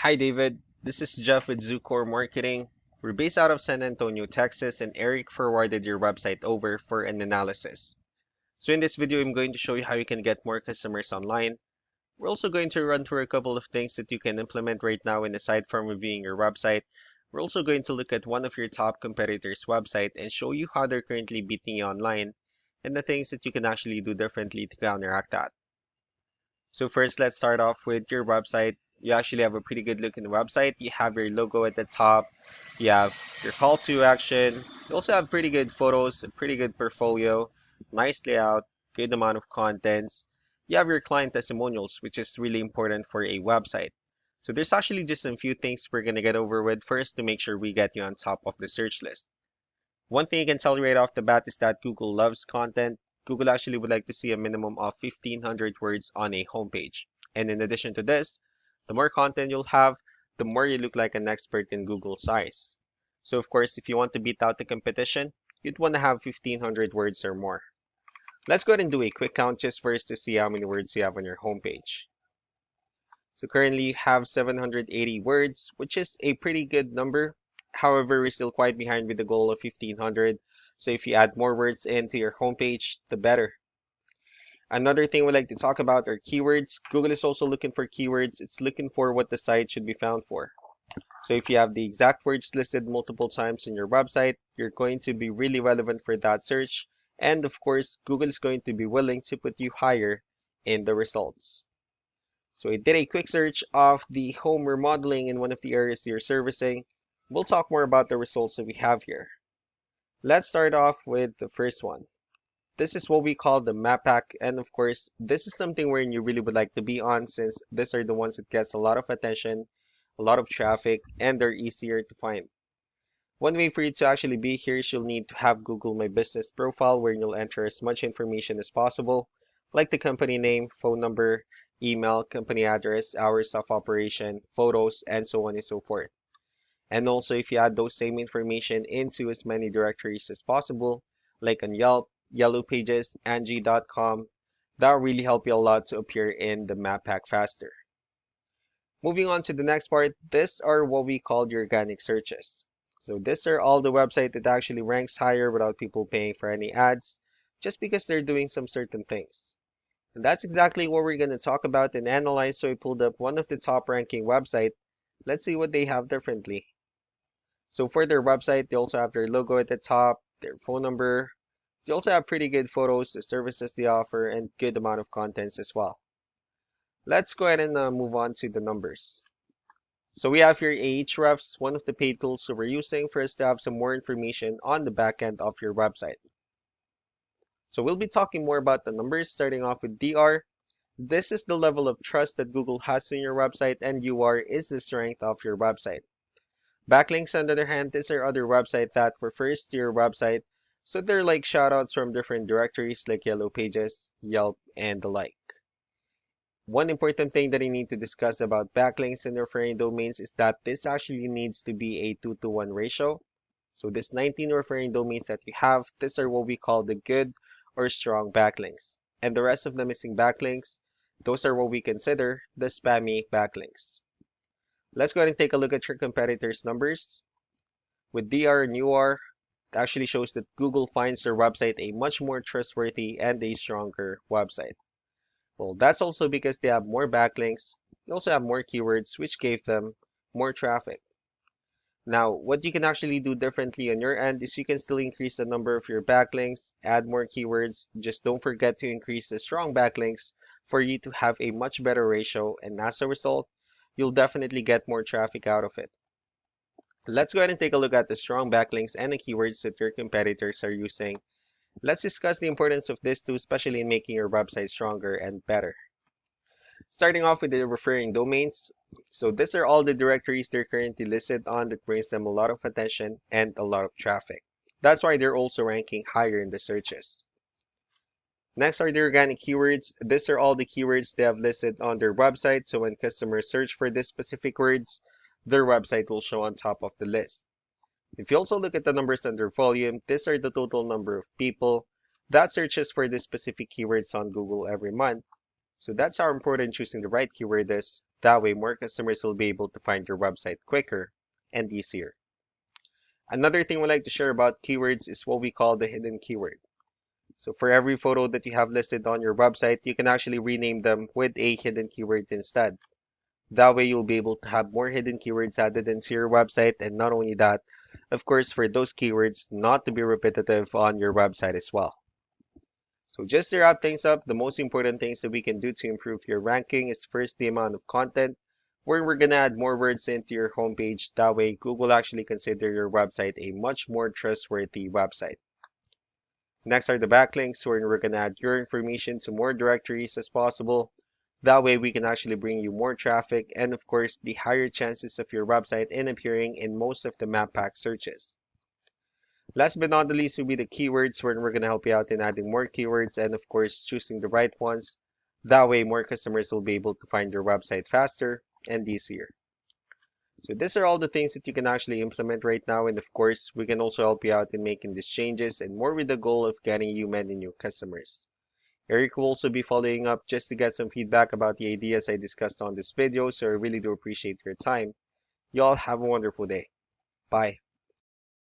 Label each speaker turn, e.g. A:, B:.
A: Hi, David. This is Jeff with Zucore Marketing. We're based out of San Antonio, Texas, and Eric forwarded your website over for an analysis. So in this video, I'm going to show you how you can get more customers online. We're also going to run through a couple of things that you can implement right now, and aside from reviewing your website, we're also going to look at one of your top competitors' website and show you how they're currently beating you online and the things that you can actually do differently to counteract that. So first, let's start off with your website. You actually have a pretty good looking website. You have your logo at the top. You have your call to action. You also have pretty good photos, a pretty good portfolio, nice layout, good amount of contents. You have your client testimonials, which is really important for a website. So there's actually just a few things we're going to get over with first to make sure we get you on top of the search list. One thing you can tell right off the bat is that Google loves content. Google actually would like to see a minimum of 1,500 words on a homepage. And in addition to this, the more content you'll have, the more you look like an expert in Google's eyes. So of course, if you want to beat out the competition, you'd want to have 1,500 words or more. Let's go ahead and do a quick count just first to see how many words you have on your homepage. So currently you have 780 words, which is a pretty good number. However, we're still quite behind with the goal of 1,500. So if you add more words into your homepage, the better. Another thing we'd like to talk about are keywords. Google is also looking for keywords. It's looking for what the site should be found for. So if you have the exact words listed multiple times in your website, you're going to be really relevant for that search. And of course, Google is going to be willing to put you higher in the results. So I did a quick search of the home remodeling in one of the areas you're servicing. We'll talk more about the results that we have here. Let's start off with the first one. This is what we call the map pack, and of course, this is something where you really would like to be on since these are the ones that gets a lot of attention, a lot of traffic, and they're easier to find. One way for you to actually be here is you'll need to have Google My Business profile where you'll enter as much information as possible, like the company name, phone number, email, company address, hours of operation, photos, and so on and so forth. And also if you add those same information into as many directories as possible, like on Yelp, Yellow Pages, Angie.com, that'll really help you a lot to appear in the map pack faster. Moving on to the next part, these are what we call the organic searches. So these are all the website that actually ranks higher without people paying for any ads, just because they're doing some certain things. And that's exactly what we're going to talk about and analyze. So I pulled up one of the top ranking website. Let's see what they have differently. So for their website, they also have their logo at the top, their phone number. They also have pretty good photos, the services they offer, and good amount of contents as well. Let's go ahead and move on to the numbers. So we have here Ahrefs, one of the paid tools that we're using for us to have some more information on the back end of your website. So we'll be talking more about the numbers, starting off with DR. This is the level of trust that Google has in your website, and UR is the strength of your website. Backlinks, on the other hand, these are other websites that refers to your website, so they're like shoutouts from different directories like Yellow Pages, Yelp, and the like. One important thing that I need to discuss about backlinks and referring domains is that this actually needs to be a 2-to-1 ratio. So this 19 referring domains that you have, these are what we call the good or strong backlinks. And the rest of the missing backlinks, those are what we consider the spammy backlinks. Let's go ahead and take a look at your competitors' numbers. With DR and UR, it actually shows that Google finds their website a much more trustworthy and a stronger website. Well, that's also because they have more backlinks. They also have more keywords, which gave them more traffic. Now, what you can actually do differently on your end is you can still increase the number of your backlinks, add more keywords. Just don't forget to increase the strong backlinks for you to have a much better ratio. And as a result, you'll definitely get more traffic out of it. Let's go ahead and take a look at the strong backlinks and the keywords that your competitors are using. Let's discuss the importance of this too, especially in making your website stronger and better. Starting off with the referring domains. So these are all the directories they're currently listed on that brings them a lot of attention and a lot of traffic. That's why they're also ranking higher in the searches. Next are the organic keywords. These are all the keywords they have listed on their website. So when customers search for these specific words, their website will show on top of the list. If you also look at the numbers under volume, these are the total number of people that searches for these specific keywords on Google every month. So that's how important choosing the right keyword is That way, more customers will be able to find your website quicker and easier. Another thing we like to share about keywords is what we call the hidden keyword. So for every photo that you have listed on your website, you can actually rename them with a hidden keyword instead. That way, you'll be able to have more hidden keywords added into your website. And not only that, of course, for those keywords not to be repetitive on your website as well. So just to wrap things up, the most important things that we can do to improve your ranking is first the amount of content, where we're going to add more words into your homepage. That way, Google actually consider your website a much more trustworthy website. Next are the backlinks, where we're going to add your information to more directories as possible. That way, we can actually bring you more traffic and, of course, the higher chances of your website in appearing in most of the map pack searches. Last but not the least will be the keywords, where we're going to help you out in adding more keywords and, of course, choosing the right ones. That way, more customers will be able to find your website faster and easier. So these are all the things that you can actually implement right now. And of course, we can also help you out in making these changes and more with the goal of getting you many new customers. Eric will also be following up just to get some feedback about the ideas I discussed on this video. So I really do appreciate your time. Y'all have a wonderful day. Bye.